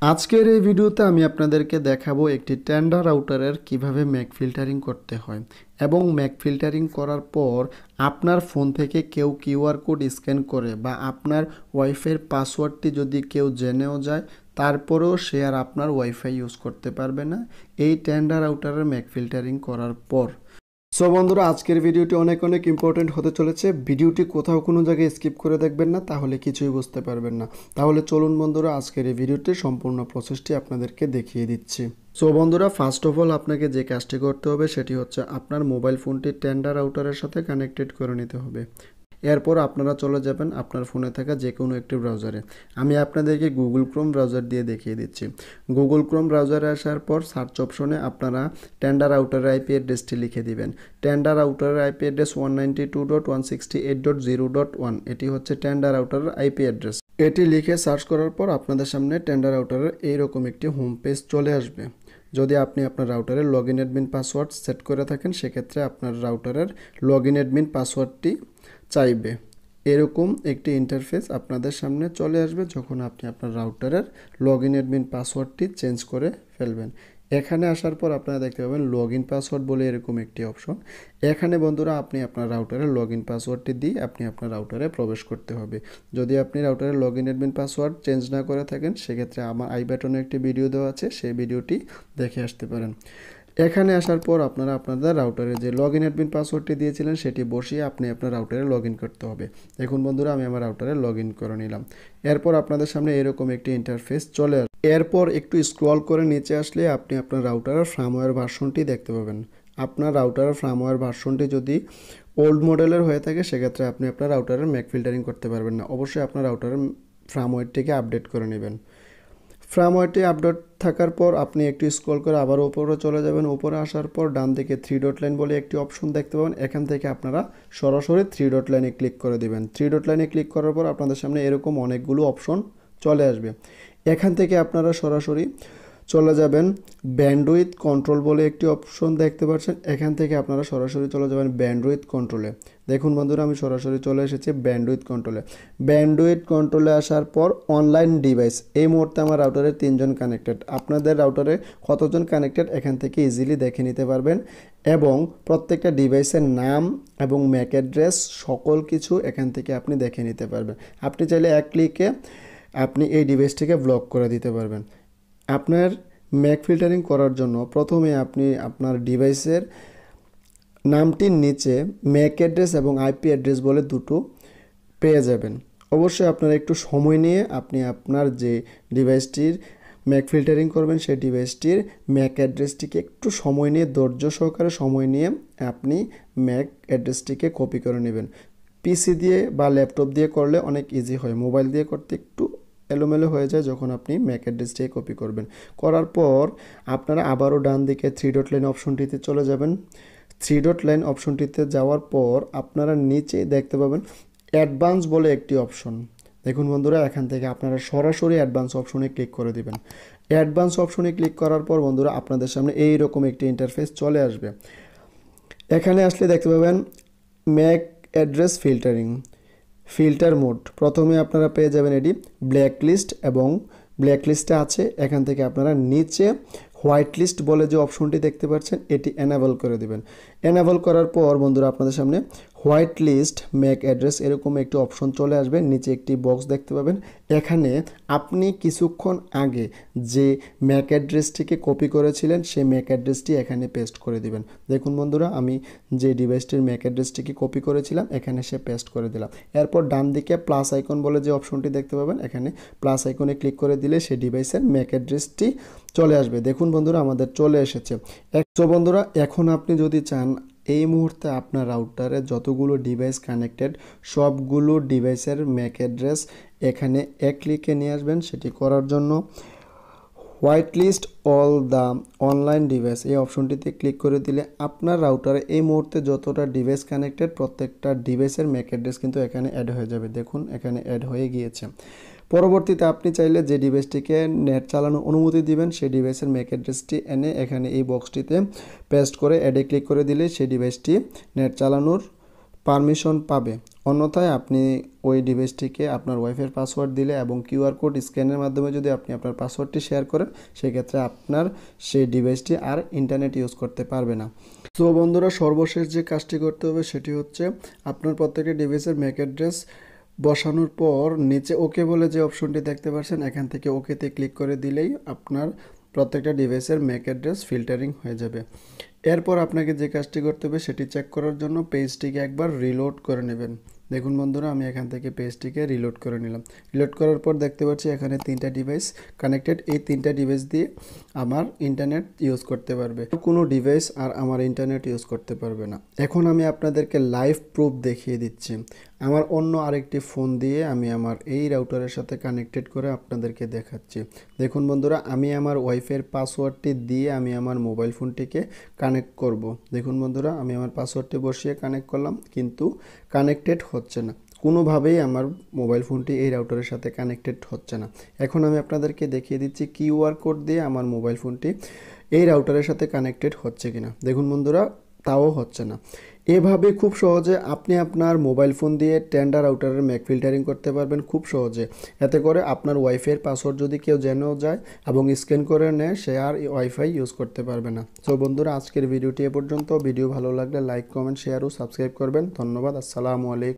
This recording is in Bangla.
আজকের এই ভিডিওতে আমি আপনাদেরকে দেখাবো একটি টেন্ডার রাউটারের কিভাবে ম্যাক ফিল্টারিং করতে হয় এবং ম্যাক ফিল্টারিং করার পর আপনার ফোন থেকে কেউ কিউআর কোড স্ক্যান করে বা আপনার ওয়াইফাইয়ের পাসওয়ার্ডটি যদি কেউ জেনেও যায় তারপরেও সে আর আপনার ওয়াইফাই ইউজ করতে পারবে না এই টেন্ডার রাউটারের ম্যাক ফিল্টারিং করার পর। সো বন্ধুরা, আজকের ভিডিওটি অনেক অনেক ইম্পর্টেন্ট হতে চলেছে। ভিডিওটি কোথাও কোনো জায়গায় স্কিপ করে দেখবেন না, তাহলে কিছুই বুঝতে পারবেন না। তাহলে চলুন বন্ধুরা, আজকের এই ভিডিওতে সম্পূর্ণ প্রসেসটি আপনাদেরকে দেখিয়ে দিচ্ছি। সো বন্ধুরা, ফার্স্ট অফ অল আপনাকে যে কাজটি করতে হবে সেটি হচ্ছে আপনার মোবাইল ফোনটি টেন্ডার রাউটারের সাথে কানেক্টেড করে নিতে হবে। এরপর আপনারা চলে যাবেন আপনার ফোনে থাকা যে কোনো একটি ব্রাউজারে। আমি আপনাদেরকে গুগল ক্রোম ব্রাউজার দিয়ে দেখিয়ে দিচ্ছি। গুগল ক্রোম ব্রাউজারে আসার পর সার্চ অপশনে আপনারা টেন্ডার আউটারের আইপি অ্যাড্রেসটি লিখে দিবেন। টেন্ডার আউটারের আইপি অ্যাড্রেস 192.168.0.1, এটি হচ্ছে টেন্ডার আউটারের আইপি অ্যাড্রেস। এটি লিখে সার্চ করার পর আপনাদের সামনে টেন্ডার আউটারের এইরকম একটি হোম পেজ চলে আসবে। যদি আপনি আপনার রাউটারের log in admin password set করে থাকেন, সেক্ষেত্রে আপনার রাউটারের লগ ইন অ্যাডমিন পাসওয়ার্ডটি চাইবে। এরকম একটি ইন্টারফেস আপনাদের সামনে চলে আসবে যখন আপনি আপনার রাউটারের লগ ইন অ্যাডমিন পাসওয়ার্ডটি চেঞ্জ করে ফেলবেন। এখানে আসার পর আপনারা দেখতে পাবেন লগ ইন পাসওয়ার্ড বলে এরকম একটি অপশন। এখানে বন্ধুরা আপনি আপনার রাউটারের লগ ইন পাসওয়ার্ডটি দিয়ে আপনি আপনার রাউটারে প্রবেশ করতে হবে। যদি আপনি রাউটারের log in admin password change না করে থাকেন, সেক্ষেত্রে আমার আই বাটনে একটি ভিডিও দেওয়া আছে, সেই ভিডিওটি দেখে আসতে পারেন। এখানে আসার পর আপনারা আপনাদের রাউটারে যে লগ ইন অ্যাডমিন পাসওয়ার্ডটি দিয়েছিলেন সেটি বসিয়ে আপনি আপনার রাউটারে লগ ইন করতে হবে। দেখুন বন্ধুরা, আমি আমার রাউটারে লগ ইন করে নিলাম। এরপর আপনাদের সামনে এরকম একটি ইন্টারফেস চলে আসবে। এরপর একটু স্ক্রল করে নিচে আসলে আপনি আপনার রাউটারের ফার্মওয়্যার ভার্সনটি দেখতে পাবেন। আপনার রাউটারের ফার্মওয়্যার ভার্সনটি যদি ওল্ড মডেলের হয়ে থাকে, সেক্ষেত্রে আপনি আপনার রাউটারের ম্যাক ফিল্টারিং করতে পারবেন না। অবশ্যই আপনার রাউটারের ফার্মওয়্যারটিকে আপডেট করে নেবেন। ফার্মওয়্যারটি আপডেট থাকার পর আপনি একটু স্ক্রল করে আবার উপরে চলে যাবেন। উপরে আসার পর ডান দিকে 3 ডট লাইন বলে একটি অপশন দেখতে পাবেন। এখান থেকে আপনারা সরাসরি 3 ডট লাইনে ক্লিক করে দিবেন। 3 ডট লাইনে ক্লিক করার পর আপনাদের সামনে এরকম অনেকগুলো অপশন চলে আসবে। এখান থেকে আপনারা সরাসরি চলে যাবেন ব্যান্ডউইথ কন্ট্রোল বলে একটি অপশন দেখতে পাচ্ছেন। এখান থেকে আপনারা সরাসরি চলে যাবেন ব্যান্ডউইথ কন্ট্রোলে। দেখুন বন্ধুরা, আমি সরাসরি চলে এসেছি ব্যান্ডউইথ কন্ট্রোলে। ব্যান্ডউইথ কন্ট্রোলে আসার পর অনলাইন ডিভাইস, এই মুহূর্তে আমার রাউটারে 3 জন কানেক্টেড। আপনাদের রাউটারে কতজন কানেক্টেড এখান থেকে ইজিলি দেখে নিতে পারবেন এবং প্রত্যেকটা ডিভাইসের নাম এবং ম্যাক অ্যাড্রেস সকল কিছু এখান থেকে আপনি দেখে নিতে পারবেন। আপনি চাইলে এক ক্লিকে আপনি এই ডিভাইসটিকে ব্লক করে দিতে পারবেন। আপনার ম্যাক ফিল্টারিং করার জন্য প্রথমে আপনি আপনার ডিভাইসের নামটির নিচে ম্যাক অ্যাড্রেস এবং আইপি অ্যাড্রেস বলে দুটো পেয়ে যাবেন। অবশ্যই আপনারা একটু সময় নিয়ে আপনি আপনার যে ডিভাইসটির ম্যাক ফিল্টারিং করবেন সেই ডিভাইসটির ম্যাক অ্যাড্রেসটিকে একটু সময় নিয়ে, ধৈর্য সহকারে সময় নিয়ে আপনি ম্যাক অ্যাড্রেসটিকে কপি করে নেবেন। পিসি দিয়ে বা ল্যাপটপ দিয়ে করলে অনেক ইজি হয়, মোবাইল দিয়ে করতে একটু এলোমেলো হয়ে যায় যখন আপনি ম্যাক অ্যাড্রেসটাই কপি করবেন। করার পর আপনারা আবারও ডান দিকে 3 ডট লাইন অপশনটিতে চলে যাবেন। 3 ডট লাইন অপশনটিতে যাওয়ার পর আপনারা নিচে দেখতে পাবেন অ্যাডভান্স বলে একটি অপশন। দেখুন বন্ধুরা, এখান থেকে আপনারা সরাসরি অ্যাডভান্স অপশনে ক্লিক করে দিবেন। অ্যাডভান্স অপশনে ক্লিক করার পর বন্ধুরা আপনাদের সামনে এইরকম একটি ইন্টারফেস চলে আসবে। এখানে আসলে দেখতে পাবেন Mac address filtering, filter mode. প্রথমে আপনারা পেয়ে যাবেন এটি ব্ল্যাক লিস্ট এবং ব্ল্যাক লিস্টে আছে। এখান থেকে আপনারা নিচে হোয়াইট লিস্ট বলে যে অপশনটি দেখতে পাচ্ছেন এটি এনাবেল করে দেবেন। এনাবেল করার পর বন্ধুরা আপনাদের সামনে হোয়াইট লিস্ট ম্যাক অ্যাড্রেস এরকম একটি অপশন চলে আসবে। নিচে একটি বক্স দেখতে পাবেন। এখানে আপনি কিছুক্ষণ আগে যে ম্যাক অ্যাড্রেসটিকে কপি করেছিলেন সেই ম্যাক অ্যাড্রেসটি এখানে পেস্ট করে দিবেন। দেখুন বন্ধুরা, আমি যে ডিভাইসটির ম্যাক অ্যাড্রেসটিকে কপি করেছিলাম এখানে সে পেস্ট করে দিলাম। এরপর ডান দিকে প্লাস আইকন বলে যে অপশনটি দেখতে পাবেন, এখানে প্লাস আইকনে ক্লিক করে দিলে সেই ডিভাইসের ম্যাক অ্যাড্রেসটি চলে আসবে। দেখুন বন্ধুরা, আমাদের চলে এসেছে। তো বন্ধুরা, এখন আপনি যদি চান এই মুহূর্তে আপনার রাউটারে যতগুলো ডিভাইস কানেক্টেড সবগুলো ডিভাইসের ম্যাক অ্যাড্রেস এখানে এক ক্লিকে নিয়ে আসবেন। সেটি করার জন্য white list all the online device এই অপশনটিতে ক্লিক করে দিলে আপনার রাউটারে এই মুহূর্তে যতটা ডিভাইস কানেক্টেড প্রত্যেকটা ডিভাইসের ম্যাক অ্যাড্রেস কিন্তু এখানে অ্যাড হয়ে যাবে। দেখুন এখানে অ্যাড হয়ে গিয়েছে। পরবর্তীতে আপনি চাইলে যে ডিভাইসটিকে নেট চালানোর অনুমতি দিবেন সেই ডিভাইসের ম্যাক অ্যাড্রেসটি এনে এখানে এই বক্সটিতে পেস্ট করে অ্যাডে ক্লিক করে দিলে সেই ডিভাইসটি নেট চালানোর পারমিশন পাবে। অন্যথায় আপনি ওই ডিভাইসটিকে আপনার ওয়াইফাইয়ের পাসওয়ার্ড দিলে এবং কিউআর কোড স্ক্যানের মাধ্যমে যদি আপনি আপনার পাসওয়ার্ডটি শেয়ার করেন, সেক্ষেত্রে আপনার সেই ডিভাইসটি আর ইন্টারনেট ইউজ করতে পারবে না। সো বন্ধুরা, সর্বশেষ যে কাজটি করতে হবে সেটি হচ্ছে আপনার প্রত্যেকটি ডিভাইসের ম্যাক অ্যাড্রেস বসানোর পর নিচে ওকে বলে যে অপশনটি দেখতে পাচ্ছেন, এখান থেকে ওকেতে ক্লিক করে দিলেই আপনার প্রত্যেকটা ডিভাইসের ম্যাক অ্যাড্রেস ফিল্টারিং হয়ে যাবে। এরপর আপনাকে যে কাজটি করতে হবে সেটি চেক করার জন্য পেজটিকে একবার রিলোড করে নেবেন। দেখুন বন্ধুরা, আমি এখান থেকে পেজটিকে রিলোড করে নিলাম। রিলোড করার পর দেখতে পাচ্ছি এখানে 3টা ডিভাইস কানেক্টেড। এই 3টা ডিভাইস দিয়ে আমার ইন্টারনেট ইউজ করতে পারবে, কোনো ডিভাইস আর আমার ইন্টারনেট ইউজ করতে পারবে না। এখন আমি আপনাদেরকে লাইভ প্রুফ দেখিয়ে দিচ্ছি। আমার অন্য আরেকটি ফোন দিয়ে আমি আমার এই রাউটারের সাথে কানেক্টেড করে আপনাদেরকে দেখাচ্ছি। দেখুন বন্ধুরা, আমি আমার ওয়াইফাইয়ের পাসওয়ার্ডটি দিয়ে আমি আমার মোবাইল ফোনটিকে কানেক্ট করব। দেখুন বন্ধুরা, আমি আমার পাসওয়ার্ডটি বসিয়ে কানেক্ট করলাম, কিন্তু কানেক্টেড হচ্ছে না। কোনোভাবেই আমার মোবাইল ফোনটি এই রাউটারের সাথে কানেক্টেড হচ্ছে না। এখন আমি আপনাদেরকে দেখিয়ে দিচ্ছি কিউআর কোড দিয়ে আমার মোবাইল ফোনটি এই রাউটারের সাথে কানেক্টেড হচ্ছে কিনা। দেখুন বন্ধুরা, তাও হচ্ছে না। এভাবে খুব সহজে আপনি আপনার মোবাইল ফোন দিয়ে টেন্ডার রাউটারের ম্যাক ফিল্টারিং করতে পারবেন খুব সহজে। এতে করে আপনার ওয়াইফাইয়ের পাসওয়ার্ড যদি কেউ জেনেও যায় এবং স্ক্যান করে নেয়, সে আর ওয়াইফাই ইউজ করতে পারবে না। তো বন্ধুরা, আজকের ভিডিওটি এ পর্যন্ত। ভিডিও ভালো লাগলে লাইক, কমেন্ট, শেয়ার ও সাবস্ক্রাইব করবেন। ধন্যবাদ। আসসালামু আলাইকুম।